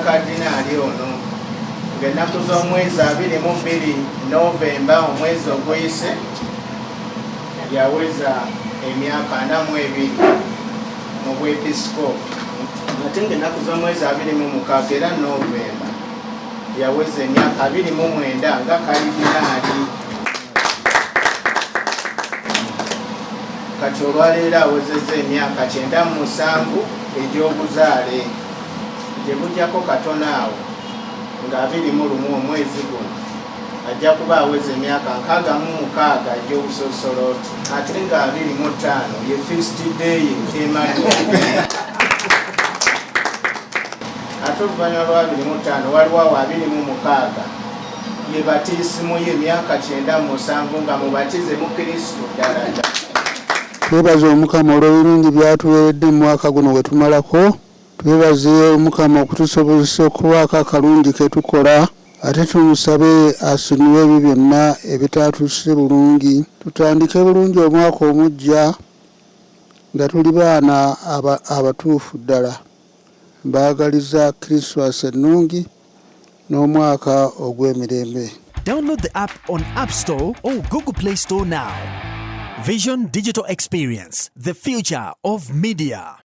Kalidinaali ono ng'ennaku z'omwezi 22 Novemba omwezi oguyise yaweza emyaka 42 mu bwepisikoopi. Ate ng'ennaku z'omwezi 26 era Novemba yaweza emyaka 29 nga Kalidinaali. Kati olwaleero awezezza emyaka 97 egy'obuzaale, gye bujjako katono awo nga 21 omwezi guno ajja kuba aweza emyaka 66 egy'obusosoloti, ate nga 25 ye feast day Emmanuel. Ate oluvannyuma lwa 25 waliwo awo 26 ye batiisimu ye emyaka 97 nga mubatize mu Kristo ddala. Twebaze Omukama olw'ebirungi byatuweeredde mu mwaka guno we tumalako. Twebaze Omukama okutusobozesa okubaako akalungi ke tukola, ate tumusabe asonyiwe ebyo byonna ebitaatuuse bulungi. Tutandike bulungi omwaka omujja nga tuli baana abatuufu ddala. Mbaagaliza Krismas ennungi n'omwaka ogw'emirembe. Download the app on App Store or Google Play Store now. Vision Digital Experience, the future of media.